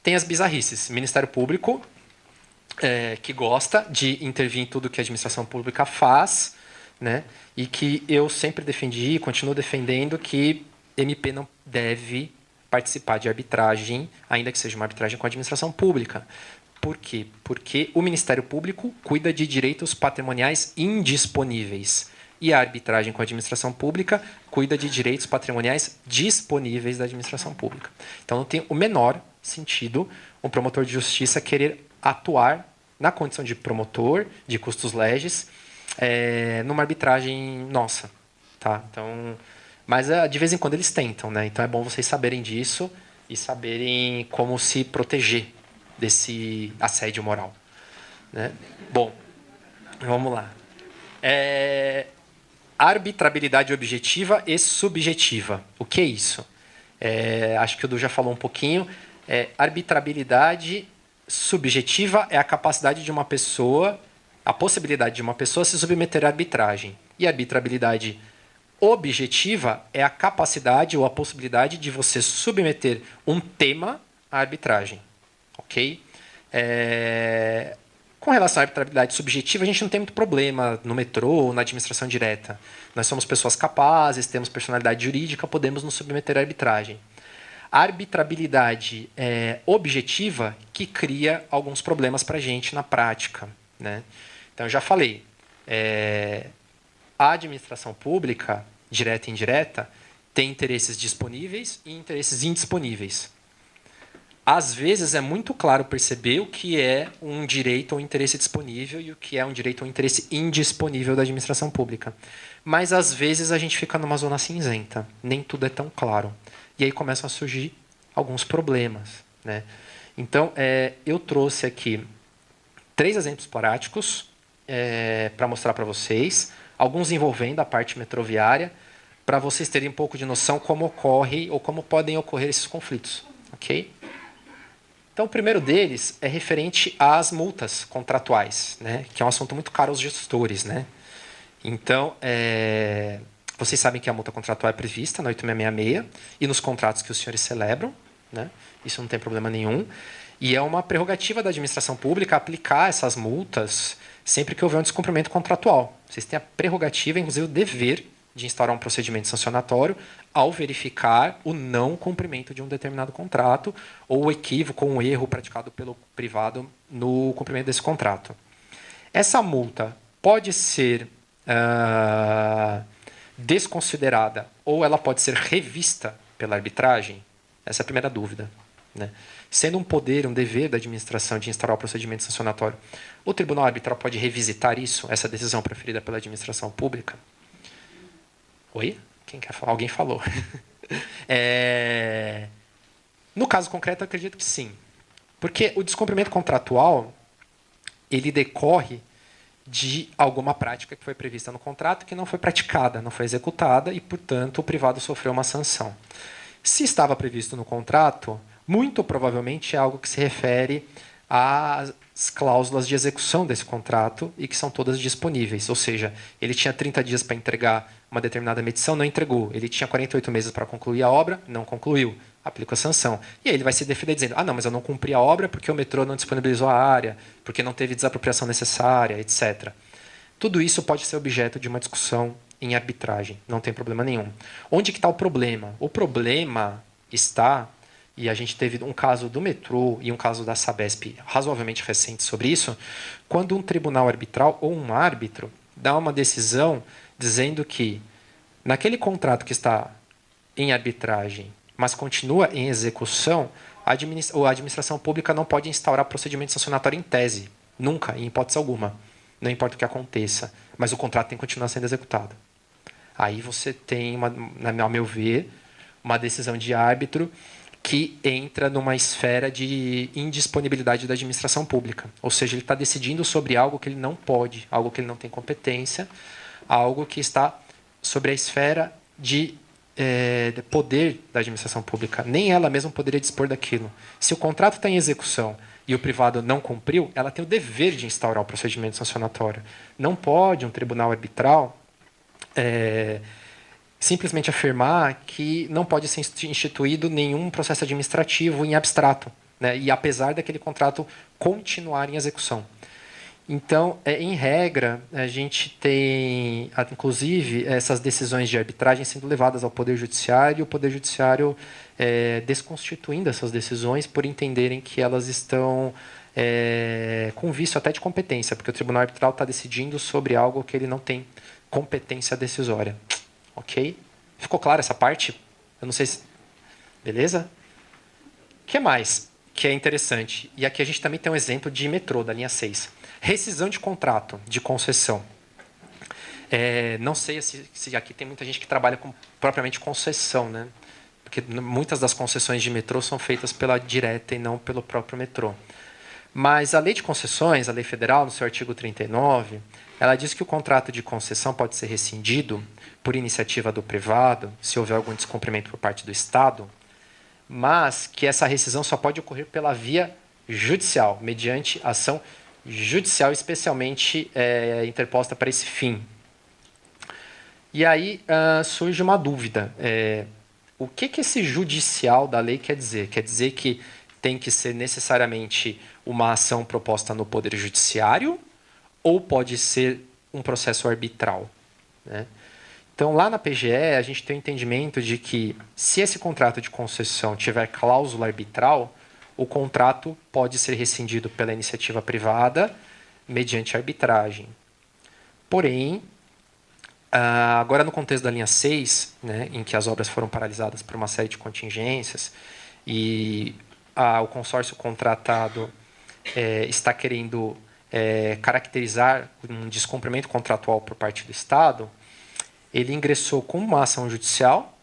tem as bizarrices. Ministério Público, que gosta de intervir em tudo que a administração pública faz, né? E que eu sempre defendi e continuo defendendo que MP não deve participar de arbitragem, ainda que seja uma arbitragem com a administração pública. Por quê? Porque o Ministério Público cuida de direitos patrimoniais indisponíveis e a arbitragem com a administração pública cuida de direitos patrimoniais disponíveis da administração pública. Então não tem o menor sentido um promotor de justiça querer atuar na condição de promotor, de custos legis, numa arbitragem nossa. Tá? Então, mas de vez em quando eles tentam, né? Então é bom vocês saberem disso e saberem como se proteger desse assédio moral. Né? Bom, vamos lá. Arbitrabilidade objetiva e subjetiva. O que é isso? Acho que o Du já falou um pouquinho. Arbitrabilidade subjetiva é a capacidade de uma pessoa, a possibilidade de uma pessoa se submeter à arbitragem. E a arbitrabilidade objetiva é a capacidade ou a possibilidade de você submeter um tema à arbitragem. Ok? Com relação à arbitrabilidade subjetiva, a gente não tem muito problema no metrô ou na administração direta. Nós somos pessoas capazes, temos personalidade jurídica, podemos nos submeter à arbitragem. A arbitrabilidade objetiva que cria alguns problemas para a gente na prática. Né? Então, eu já falei, a administração pública, direta e indireta, tem interesses disponíveis e interesses indisponíveis. Às vezes é muito claro perceber o que é um direito ou interesse disponível e o que é um direito ou interesse indisponível da administração pública. Mas às vezes a gente fica numa zona cinzenta, nem tudo é tão claro. E aí começam a surgir alguns problemas. Né? Então, eu trouxe aqui 3 exemplos práticos para mostrar para vocês, alguns envolvendo a parte metroviária, para vocês terem um pouco de noção como ocorre ou como podem ocorrer esses conflitos. Ok? Então, o primeiro deles é referente às multas contratuais, né? Que é um assunto muito caro aos gestores. Né? Então, vocês sabem que a multa contratual é prevista na 8666 e nos contratos que os senhores celebram. Né? Isso não tem problema nenhum. E é uma prerrogativa da administração pública aplicar essas multas sempre que houver um descumprimento contratual. Vocês têm a prerrogativa, inclusive o dever, de instaurar um procedimento sancionatório ao verificar o não cumprimento de um determinado contrato ou o equívoco ou um erro praticado pelo privado no cumprimento desse contrato. Essa multa pode ser desconsiderada ou ela pode ser revista pela arbitragem? Essa é a primeira dúvida. Né? Sendo um poder, um dever da administração de instaurar o procedimento sancionatório, o tribunal arbitral pode revisitar isso, essa decisão preferida pela administração pública? Oi? Quem quer falar? Alguém falou. No caso concreto, eu acredito que sim. Porque o descumprimento contratual, ele decorre de alguma prática que foi prevista no contrato que não foi praticada, não foi executada e, portanto, o privado sofreu uma sanção. Se estava previsto no contrato, muito provavelmente é algo que se refere às cláusulas de execução desse contrato e que são todas disponíveis. Ou seja, ele tinha 30 dias para entregar uma determinada medição, não entregou. Ele tinha 48 meses para concluir a obra, não concluiu. Aplica a sanção. E aí ele vai se defender dizendo, não, mas eu não cumpri a obra porque o metrô não disponibilizou a área, porque não teve desapropriação necessária, etc. Tudo isso pode ser objeto de uma discussão em arbitragem, não tem problema nenhum. Onde que está o problema? O problema está, e a gente teve um caso do metrô e um caso da Sabesp razoavelmente recente sobre isso, quando um tribunal arbitral ou um árbitro dá uma decisão dizendo que naquele contrato que está em arbitragem, mas continua em execução, a administração pública não pode instaurar procedimento sancionatório em tese, nunca, em hipótese alguma. Não importa o que aconteça, mas o contrato tem que continuar sendo executado. Aí você tem, ao meu ver, uma decisão de árbitro que entra numa esfera de indisponibilidade da administração pública. Ou seja, ele está decidindo sobre algo que ele não pode, algo que ele não tem competência, algo que está sobre a esfera de poder da administração pública. Nem ela mesma poderia dispor daquilo. Se o contrato está em execução e o privado não cumpriu, ela tem o dever de instaurar o procedimento sancionatório. Não pode um tribunal arbitral simplesmente afirmar que não pode ser instituído nenhum processo administrativo em abstrato, né? E apesar daquele contrato continuar em execução. Então, em regra, a gente tem, inclusive, essas decisões de arbitragem sendo levadas ao Poder Judiciário, e o Poder Judiciário desconstituindo essas decisões por entenderem que elas estão com vício até de competência, porque o Tribunal Arbitral está decidindo sobre algo que ele não tem competência decisória. Ok? Ficou claro essa parte? Eu não sei se... Beleza? O que mais que é interessante? E aqui a gente também tem um exemplo de metrô, da linha 6. Rescisão de contrato de concessão. Não sei se aqui tem muita gente que trabalha com propriamente concessão, né? Porque muitas das concessões de metrô são feitas pela direta e não pelo próprio metrô. Mas a lei de concessões, a lei federal, no seu artigo 39, ela diz que o contrato de concessão pode ser rescindido por iniciativa do privado, se houver algum descumprimento por parte do Estado, mas que essa rescisão só pode ocorrer pela via judicial, mediante ação judicial especialmente interposta para esse fim. E aí surge uma dúvida. O que esse judicial da lei quer dizer? Quer dizer que tem que ser necessariamente uma ação proposta no Poder Judiciário ou pode ser um processo arbitral, né? Então, lá na PGE, a gente tem o entendimento de que, se esse contrato de concessão tiver cláusula arbitral, o contrato pode ser rescindido pela iniciativa privada mediante arbitragem. Porém, agora no contexto da linha 6, né, em que as obras foram paralisadas por uma série de contingências e o consórcio contratado está querendo caracterizar um descumprimento contratual por parte do Estado, ele ingressou com uma ação judicial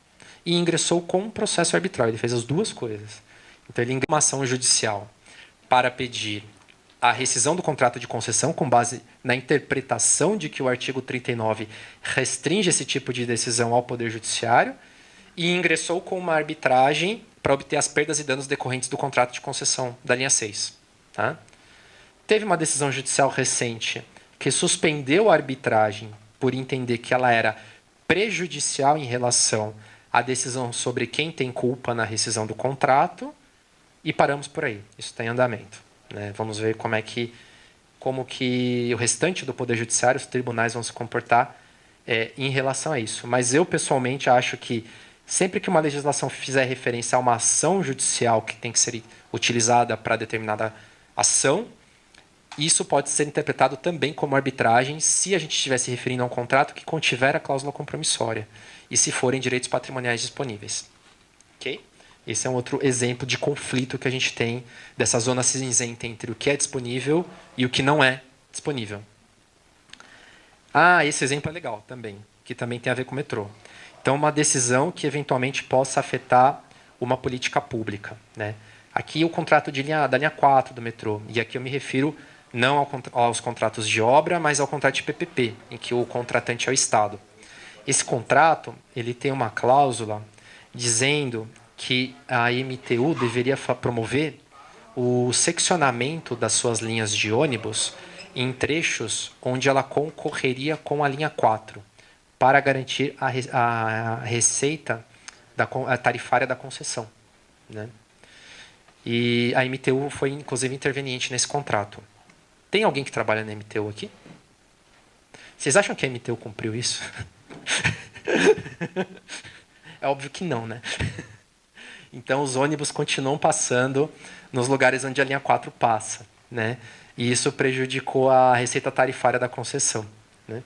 e ingressou com um processo arbitral. Ele fez as duas coisas. Então, ele ingressou uma ação judicial para pedir a rescisão do contrato de concessão com base na interpretação de que o artigo 39 restringe esse tipo de decisão ao Poder Judiciário e ingressou com uma arbitragem para obter as perdas e danos decorrentes do contrato de concessão da linha 6. Tá? Teve uma decisão judicial recente que suspendeu a arbitragem por entender que ela era prejudicial em relação à decisão sobre quem tem culpa na rescisão do contrato e paramos por aí. Isso está em andamento, né? Vamos ver como que o restante do Poder Judiciário, os tribunais vão se comportar em relação a isso. Mas eu, pessoalmente, acho que sempre que uma legislação fizer referência a uma ação judicial que tem que ser utilizada para determinada ação, isso pode ser interpretado também como arbitragem se a gente estiver se referindo a um contrato que contiver a cláusula compromissória e se forem direitos patrimoniais disponíveis. Ok? Esse é um outro exemplo de conflito que a gente tem dessa zona cinzenta entre o que é disponível e o que não é disponível. Esse exemplo é legal também, que também tem a ver com o metrô. Então, uma decisão que eventualmente possa afetar uma política pública, né? Aqui o contrato da linha 4 do metrô, e aqui eu me refiro não aos contratos de obra, mas ao contrato de PPP, em que o contratante é o Estado. Esse contrato ele tem uma cláusula dizendo que a MTU deveria promover o seccionamento das suas linhas de ônibus em trechos onde ela concorreria com a linha 4, para garantir a receita tarifária da concessão, né? E a MTU foi, inclusive, interveniente nesse contrato. Tem alguém que trabalha na MTU aqui? Vocês acham que a MTU cumpriu isso? É óbvio que não, né? Então, os ônibus continuam passando nos lugares onde a linha 4 passa, né? E isso prejudicou a receita tarifária da concessão, né?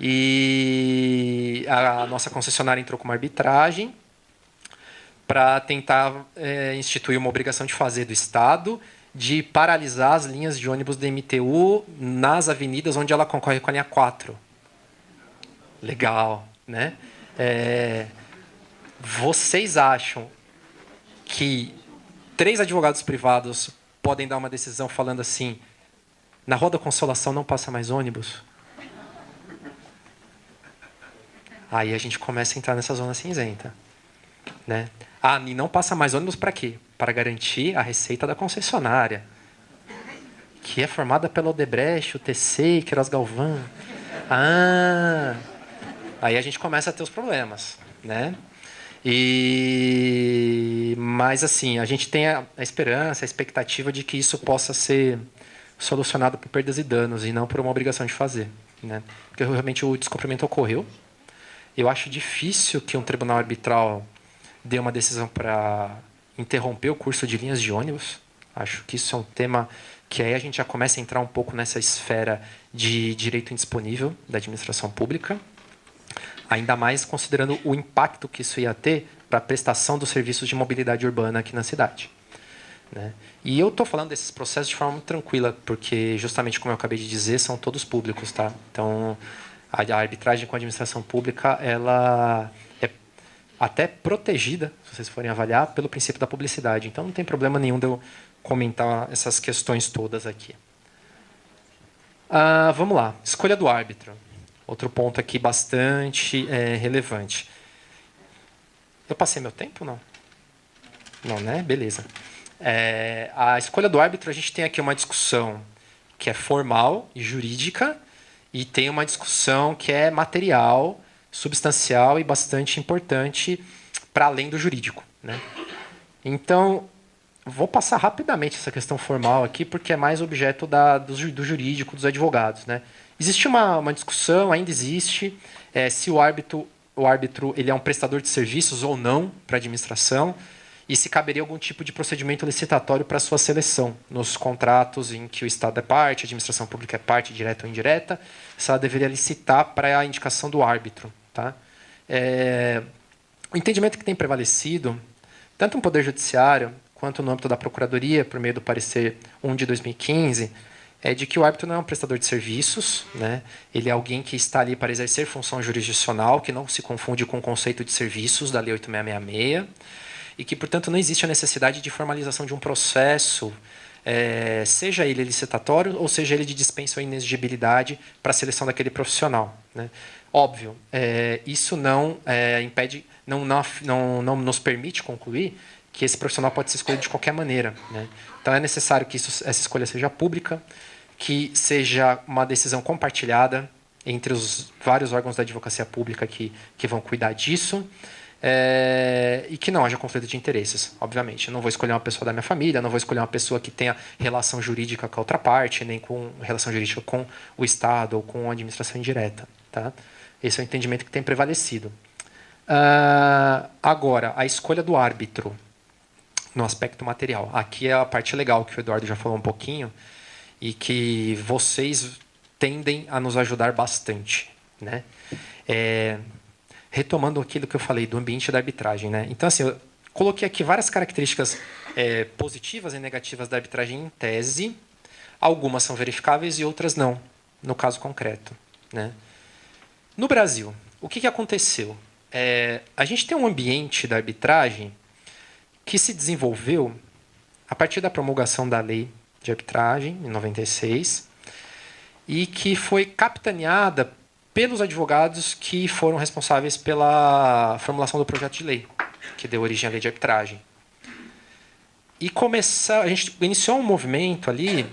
E a nossa concessionária entrou com uma arbitragem para tentar instituir uma obrigação de fazer do Estado de paralisar as linhas de ônibus da MTU nas avenidas onde ela concorre com a linha 4. Legal, né? Vocês acham que 3 advogados privados podem dar uma decisão falando assim: na Rua da Consolação não passa mais ônibus? Aí a gente começa a entrar nessa zona cinzenta, né? Ah, e não passa mais ônibus para quê? Para garantir a receita da concessionária, que é formada pela Odebrecht, o TC e Queiroz Galvão. Ah, aí a gente começa a ter os problemas, né? Mas assim, a gente tem a esperança, a expectativa de que isso possa ser solucionado por perdas e danos e não por uma obrigação de fazer, né? Porque realmente o descumprimento ocorreu. Eu acho difícil que um tribunal arbitral dê uma decisão para interromper o curso de linhas de ônibus. Acho que isso é um tema que aí a gente já começa a entrar um pouco nessa esfera de direito indisponível da administração pública, ainda mais considerando o impacto que isso ia ter para a prestação dos serviços de mobilidade urbana aqui na cidade, né? E eu estou falando desses processos de forma muito tranquila, porque, justamente como eu acabei de dizer, são todos públicos, tá? Então, a arbitragem com a administração pública, ela é até protegida, se vocês forem avaliar, pelo princípio da publicidade. Então, não tem problema nenhum de eu comentar essas questões todas aqui. Vamos lá. Escolha do árbitro. Outro ponto aqui bastante relevante. Eu passei meu tempo, não? Não, né? Beleza. A escolha do árbitro, a gente tem aqui uma discussão que é formal e jurídica, e tem uma discussão que é material, substancial e bastante importante para além do jurídico, né? Então, vou passar rapidamente essa questão formal aqui, porque é mais objeto do jurídico, dos advogados, né? Existe uma discussão, ainda existe, se o árbitro ele é um prestador de serviços ou não para a administração, e se caberia algum tipo de procedimento licitatório para sua seleção nos contratos em que o Estado é parte, a administração pública é parte, direta ou indireta, se ela deveria licitar para a indicação do árbitro, tá? O entendimento que tem prevalecido, tanto no Poder Judiciário quanto no âmbito da Procuradoria, por meio do parecer 1 de 2015, é de que o árbitro não é um prestador de serviços, né? Ele é alguém que está ali para exercer função jurisdicional, que não se confunde com o conceito de serviços da Lei 8666, e que, portanto, não existe a necessidade de formalização de um processo, seja ele licitatório ou seja ele de dispensa ou inexigibilidade para a seleção daquele profissional, né? Óbvio, isso não impede, não nos permite concluir que esse profissional pode ser escolhido de qualquer maneira, né? Então é necessário que essa escolha seja pública, que seja uma decisão compartilhada entre os vários órgãos da advocacia pública que vão cuidar disso, e que não haja conflito de interesses, obviamente. Eu não vou escolher uma pessoa da minha família, não vou escolher uma pessoa que tenha relação jurídica com a outra parte, nem com relação jurídica com o Estado ou com a administração indireta, tá? Esse é o entendimento que tem prevalecido. Agora, a escolha do árbitro no aspecto material. Aqui é a parte legal que o Eduardo já falou um pouquinho e que vocês tendem a nos ajudar bastante, né? Retomando aquilo que eu falei do ambiente da arbitragem, né? Então, assim, eu coloquei aqui várias características positivas e negativas da arbitragem em tese. Algumas são verificáveis e outras não, no caso concreto, né? No Brasil, o que aconteceu? A gente tem um ambiente da arbitragem que se desenvolveu a partir da promulgação da Lei de Arbitragem, em 96, e que foi capitaneada pelos advogados que foram responsáveis pela formulação do projeto de lei, que deu origem à Lei de Arbitragem. E a gente iniciou um movimento ali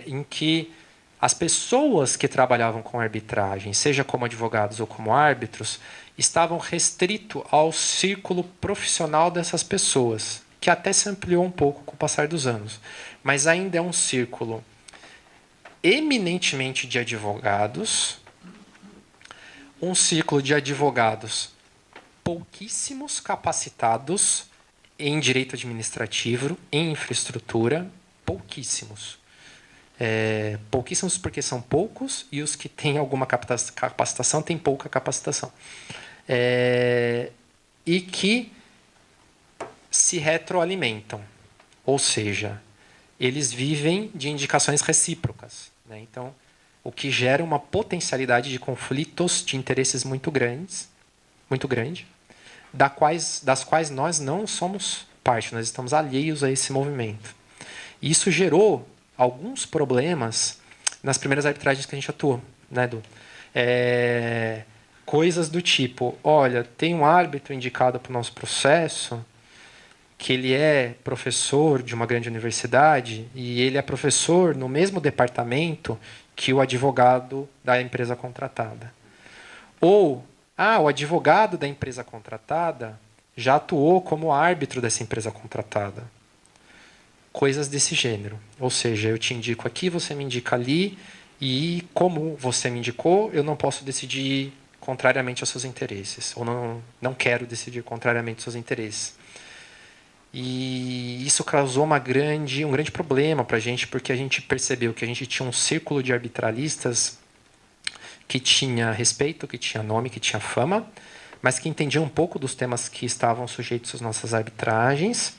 em que as pessoas que trabalhavam com arbitragem, seja como advogados ou como árbitros, estavam restritos ao círculo profissional dessas pessoas, que até se ampliou um pouco com o passar dos anos. Mas ainda é um círculo eminentemente de advogados, um círculo de advogados pouquíssimos capacitados em direito administrativo, em infraestrutura, pouquíssimos. Pouquíssimos porque são poucos e os que têm alguma capacitação têm pouca capacitação. E que se retroalimentam, ou seja, eles vivem de indicações recíprocas, né? Então, o que gera uma potencialidade de conflitos de interesses muito grande, das quais nós não somos parte, nós estamos alheios a esse movimento. E isso gerou alguns problemas nas primeiras arbitragens que a gente atuou, né, Edu? Coisas do tipo, olha, tem um árbitro indicado para o nosso processo que ele é professor de uma grande universidade e ele é professor no mesmo departamento que o advogado da empresa contratada. Ou, o advogado da empresa contratada já atuou como árbitro dessa empresa contratada. Coisas desse gênero. Ou seja, eu te indico aqui, você me indica ali, e como você me indicou, eu não posso decidir contrariamente aos seus interesses. Ou não quero decidir contrariamente aos seus interesses. E isso causou um grande problema para a gente, porque a gente percebeu que a gente tinha um círculo de arbitralistas que tinha respeito, que tinha nome, que tinha fama, mas que entendiam um pouco dos temas que estavam sujeitos às nossas arbitragens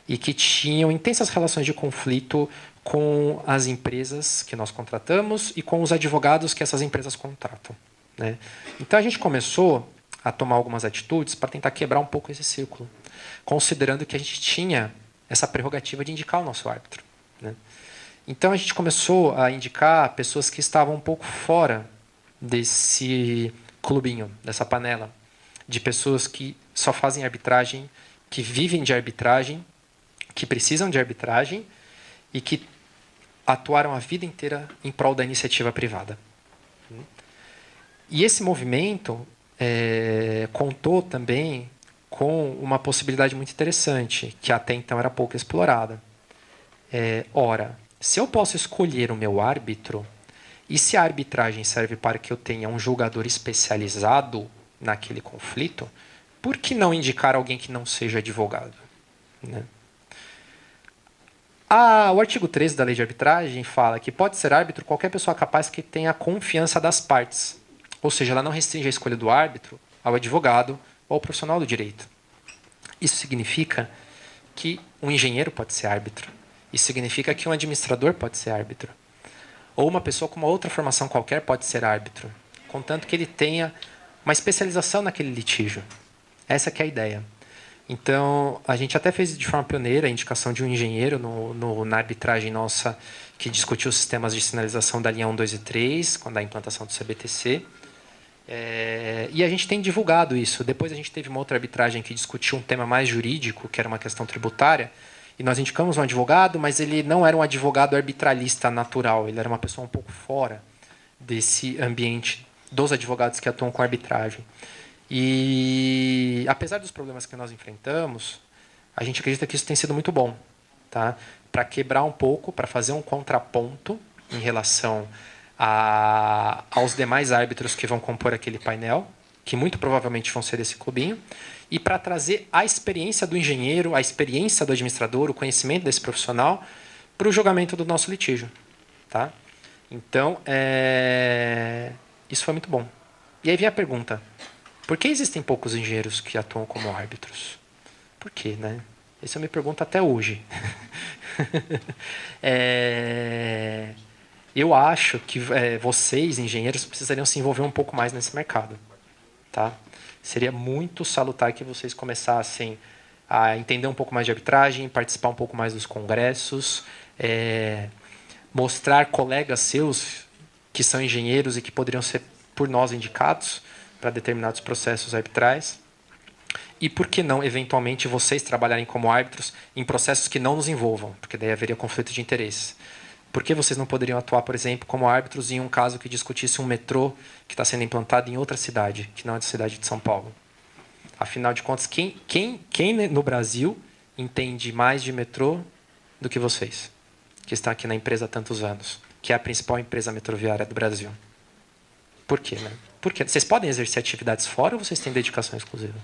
e que tinham intensas relações de conflito com as empresas que nós contratamos e com os advogados que essas empresas contratam, né? Então a gente começou a tomar algumas atitudes para tentar quebrar um pouco esse círculo, considerando que a gente tinha essa prerrogativa de indicar o nosso árbitro, né? Então a gente começou a indicar pessoas que estavam um pouco fora desse clubinho, dessa panela, de pessoas que só fazem arbitragem, que vivem de arbitragem, que precisam de arbitragem e que atuaram a vida inteira em prol da iniciativa privada. E esse movimento contou também com uma possibilidade muito interessante, que até então era pouco explorada. Ora, se eu posso escolher o meu árbitro, e se a arbitragem serve para que eu tenha um julgador especializado naquele conflito, por que não indicar alguém que não seja advogado, né? O artigo 13 da Lei de Arbitragem fala que pode ser árbitro qualquer pessoa capaz que tenha a confiança das partes. Ou seja, ela não restringe a escolha do árbitro ao advogado ou ao profissional do direito. Isso significa que um engenheiro pode ser árbitro. Isso significa que um administrador pode ser árbitro. Ou uma pessoa com uma outra formação qualquer pode ser árbitro, contanto que ele tenha uma especialização naquele litígio. Essa que é a ideia. Então, a gente até fez de forma pioneira a indicação de um engenheiro na arbitragem nossa que discutiu os sistemas de sinalização da linha 1, 2 e 3, quando a implantação do CBTC. E a gente tem divulgado isso. Depois a gente teve uma outra arbitragem que discutiu um tema mais jurídico, que era uma questão tributária, e nós indicamos um advogado, mas ele não era um advogado arbitralista natural, ele era uma pessoa um pouco fora desse ambiente dos advogados que atuam com arbitragem. E, apesar dos problemas que nós enfrentamos, a gente acredita que isso tem sido muito bom, tá? Para quebrar um pouco, para fazer um contraponto em relação aos demais árbitros que vão compor aquele painel, que muito provavelmente vão ser desse clubinho, e para trazer a experiência do engenheiro, a experiência do administrador, o conhecimento desse profissional para o julgamento do nosso litígio, tá? Então, isso foi muito bom. E aí vem a pergunta: por que existem poucos engenheiros que atuam como árbitros? Por quê, né? Isso eu me pergunto até hoje. Eu acho que vocês, engenheiros, precisariam se envolver um pouco mais nesse mercado, tá? Seria muito salutar que vocês começassem a entender um pouco mais de arbitragem, participar um pouco mais dos congressos, mostrar colegas seus que são engenheiros e que poderiam ser por nós indicados para determinados processos arbitrais. E por que não, eventualmente, vocês trabalharem como árbitros em processos que não nos envolvam, porque daí haveria conflito de interesses. Por que vocês não poderiam atuar, por exemplo, como árbitros em um caso que discutisse um metrô que está sendo implantado em outra cidade, que não é a cidade de São Paulo? Afinal de contas, quem no Brasil entende mais de metrô do que vocês, que estão aqui na empresa há tantos anos, que é a principal empresa metroviária do Brasil? Por quê, né? Por quê? Vocês podem exercer atividades fora ou vocês têm dedicação exclusiva?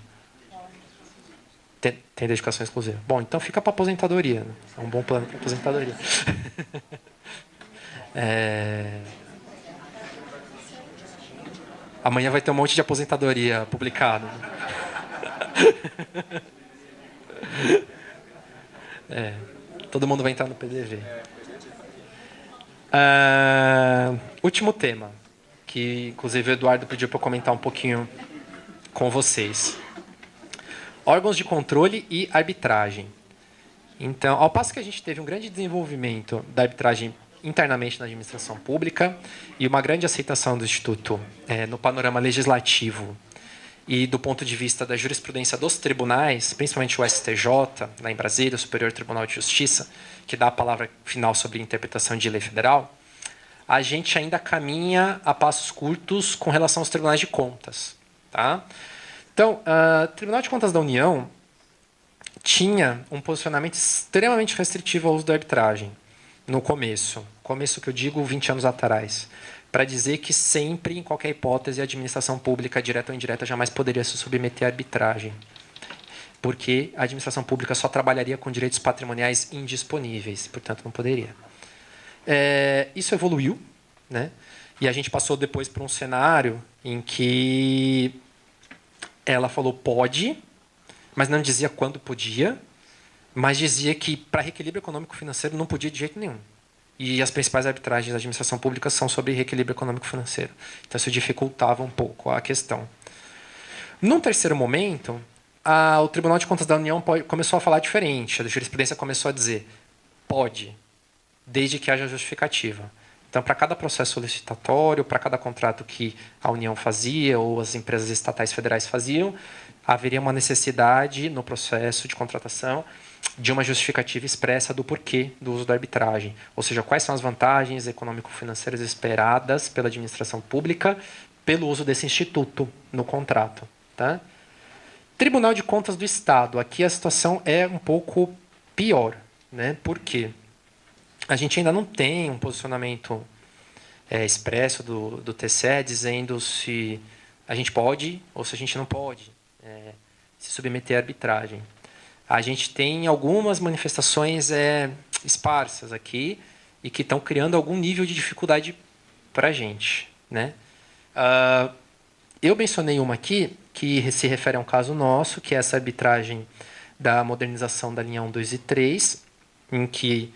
Tem dedicação exclusiva. Bom, então fica para aposentadoria, né? É um bom plano para aposentadoria. Amanhã vai ter um monte de aposentadoria publicado. Todo mundo vai entrar no PDV. Último tema, que inclusive o Eduardo pediu para eu comentar um pouquinho com vocês. Órgãos de controle e arbitragem. Então, ao passo que a gente teve um grande desenvolvimento da arbitragem internamente na administração pública e uma grande aceitação do Instituto no panorama legislativo e do ponto de vista da jurisprudência dos tribunais, principalmente o STJ, lá em Brasília, o Superior Tribunal de Justiça, que dá a palavra final sobre interpretação de lei federal, a gente ainda caminha a passos curtos com relação aos tribunais de contas. Tá? Então, o Tribunal de Contas da União tinha um posicionamento extremamente restritivo ao uso da arbitragem no começo. Começo que eu digo 20 anos atrás. Para dizer que sempre, em qualquer hipótese, a administração pública, direta ou indireta, jamais poderia se submeter à arbitragem. Porque a administração pública só trabalharia com direitos patrimoniais indisponíveis, portanto não poderia. Isso evoluiu, né? E a gente passou depois por um cenário em que ela falou pode, mas não dizia quando podia, mas dizia que para reequilíbrio econômico-financeiro não podia de jeito nenhum. E as principais arbitragens da administração pública são sobre reequilíbrio econômico-financeiro. Então isso dificultava um pouco a questão. Num terceiro momento, o Tribunal de Contas da União começou a falar diferente. A jurisprudência começou a dizer pode, desde que haja justificativa. Então, para cada processo licitatório, para cada contrato que a União fazia ou as empresas estatais federais faziam, haveria uma necessidade no processo de contratação de uma justificativa expressa do porquê do uso da arbitragem. Ou seja, quais são as vantagens econômico-financeiras esperadas pela administração pública pelo uso desse instituto no contrato. Tá? Tribunal de Contas do Estado. Aqui a situação é um pouco pior. Né? Por quê? A gente ainda não tem um posicionamento expresso do TCE dizendo se a gente pode ou se a gente não pode se submeter à arbitragem. A gente tem algumas manifestações esparsas aqui e que estão criando algum nível de dificuldade para a gente. Né? Eu mencionei uma aqui que se refere a um caso nosso, que é essa arbitragem da modernização da linha 1, 2 e 3, em que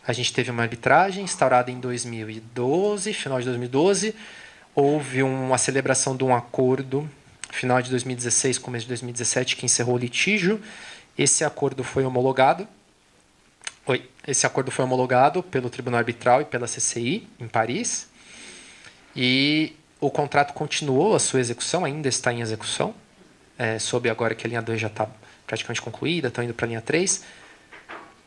a gente teve uma arbitragem instaurada em 2012, final de 2012. Houve uma celebração de um acordo, final de 2016, começo de 2017, que encerrou o litígio. Esse acordo foi homologado. Esse acordo foi homologado pelo Tribunal Arbitral e pela CCI, em Paris. E o contrato continuou a sua execução, ainda está em execução, sob agora que a linha 2 já está praticamente concluída, estão indo para a linha 3.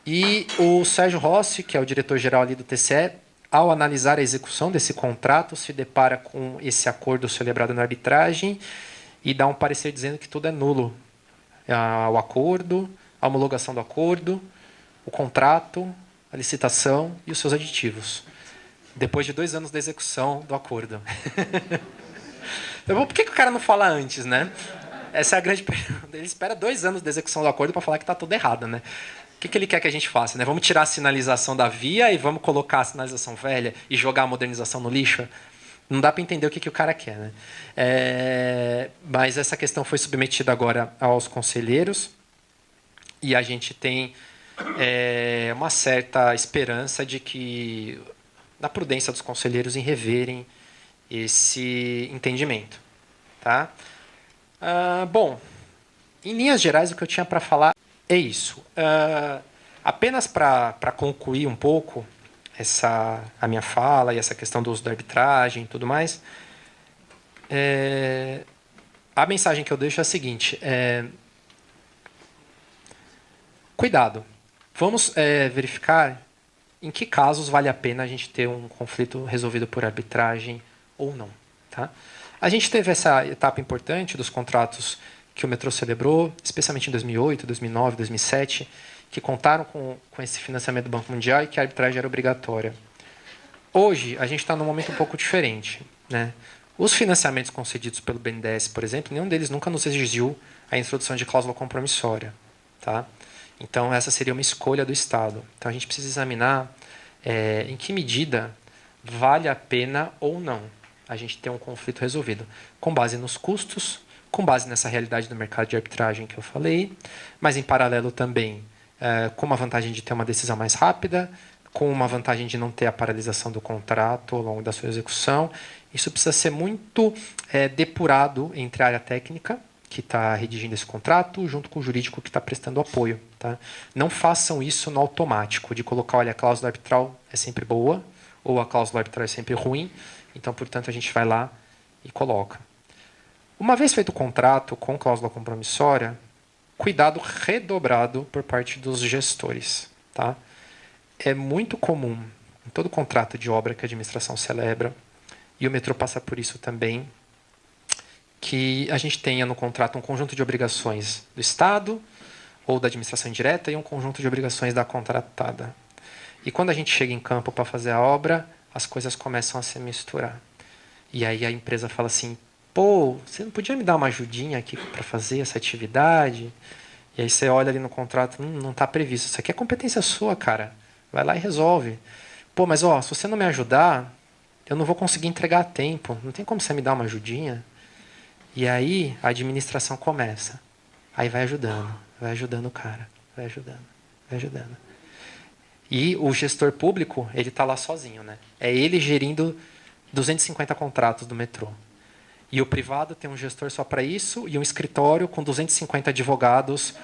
E o Sérgio Rossi, que é o diretor-geral ali do TCE, ao analisar a execução desse contrato, se depara com esse acordo celebrado na arbitragem e dá um parecer dizendo que tudo é nulo. O acordo, a homologação do acordo, o contrato, a licitação e os seus aditivos. Depois de 2 anos da execução do acordo. Então, por que o cara não fala antes, né? Essa é a grande pergunta. Ele espera 2 anos da execução do acordo para falar que está tudo errado, né? O que ele quer que a gente faça? Né? Vamos tirar a sinalização da via e vamos colocar a sinalização velha e jogar a modernização no lixo? Não dá para entender o que o cara quer. Né? Mas essa questão foi submetida agora aos conselheiros e a gente tem uma certa esperança de que, da prudência dos conselheiros em reverem esse entendimento. Tá? Bom, em linhas gerais, o que eu tinha para falar é isso. Apenas para concluir um pouco a minha fala e essa questão do uso da arbitragem e tudo mais, a mensagem que eu deixo é a seguinte: cuidado. Vamos verificar em que casos vale a pena a gente ter um conflito resolvido por arbitragem ou não. Tá? A gente teve essa etapa importante dos contratos que o metrô celebrou, especialmente em 2008, 2009, 2007, que contaram com esse financiamento do Banco Mundial e que a arbitragem era obrigatória. Hoje, a gente está num momento um pouco diferente. Né? Os financiamentos concedidos pelo BNDES, por exemplo, nenhum deles nunca nos exigiu a introdução de cláusula compromissória. Tá? Então, essa seria uma escolha do Estado. Então, a gente precisa examinar em que medida vale a pena ou não a gente ter um conflito resolvido, com base nos custos, com base nessa realidade do mercado de arbitragem que eu falei, mas em paralelo também com uma vantagem de ter uma decisão mais rápida, com uma vantagem de não ter a paralisação do contrato ao longo da sua execução. Isso precisa ser muito depurado entre a área técnica, que está redigindo esse contrato junto com o jurídico que está prestando apoio. Tá? Não façam isso no automático, de colocar, olha, a cláusula arbitral é sempre boa, ou a cláusula arbitral é sempre ruim, então, portanto, a gente vai lá e coloca. Uma vez feito o contrato com cláusula compromissória, cuidado redobrado por parte dos gestores. Tá? É muito comum, em todo contrato de obra que a administração celebra, e o metrô passa por isso também, que a gente tenha no contrato um conjunto de obrigações do Estado ou da administração indireta e um conjunto de obrigações da contratada. E quando a gente chega em campo para fazer a obra, as coisas começam a se misturar. E aí a empresa fala assim, pô, você não podia me dar uma ajudinha aqui para fazer essa atividade? E aí você olha ali no contrato, não está previsto. Isso aqui é competência sua, cara. Vai lá e resolve. Pô, mas ó, se você não me ajudar, eu não vou conseguir entregar a tempo. Não tem como você me dar uma ajudinha? E aí a administração começa. Aí vai ajudando o cara. Vai ajudando. E o gestor público, ele está lá sozinho, né? É ele gerindo 250 contratos do metrô. E o privado tem um gestor só para isso e um escritório com 250 advogados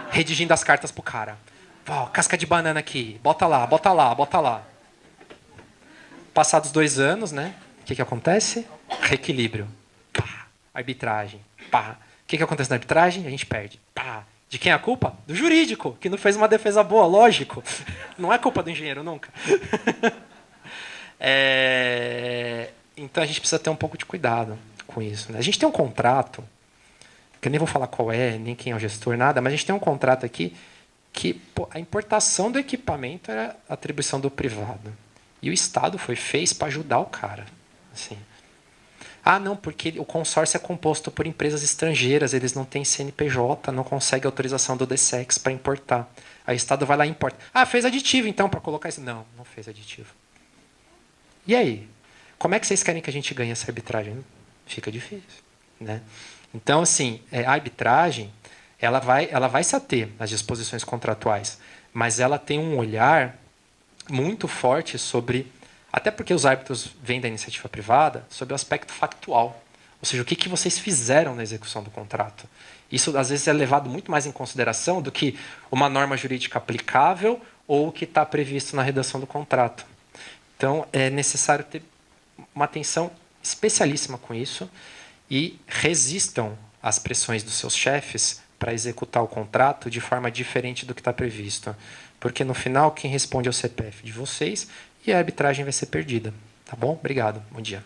redigindo as cartas pro cara. Ó, casca de banana aqui, bota lá. Passados 2 anos, né? O que acontece? Reequilíbrio. Pá. Arbitragem. Pá. O que acontece na arbitragem? A gente perde. Pá. De quem é a culpa? Do jurídico, que não fez uma defesa boa, lógico. Não é culpa do engenheiro nunca. Então a gente precisa ter um pouco de cuidado com isso. Né? A gente tem um contrato, que eu nem vou falar qual é, nem quem é o gestor, nada, mas a gente tem um contrato aqui que a importação do equipamento era atribuição do privado. E o Estado fez para ajudar o cara. Assim. Ah, não, porque o consórcio é composto por empresas estrangeiras, eles não têm CNPJ, não conseguem autorização do DSEX para importar. Aí o Estado vai lá e importa. Ah, fez aditivo então para colocar isso? Não fez aditivo. E aí? Como é que vocês querem que a gente ganhe essa arbitragem? Fica difícil. Né? Então, assim, a arbitragem ela vai se ater às disposições contratuais, mas ela tem um olhar muito forte sobre, até porque os árbitros vêm da iniciativa privada, sobre o aspecto factual. Ou seja, o que vocês fizeram na execução do contrato. Isso, às vezes, é levado muito mais em consideração do que uma norma jurídica aplicável ou o que está previsto na redação do contrato. Então, é necessário ter uma atenção especialíssima com isso e resistam às pressões dos seus chefes para executar o contrato de forma diferente do que está previsto. Porque, no final, quem responde é o CPF de vocês e a arbitragem vai ser perdida. Tá bom? Obrigado. Bom dia.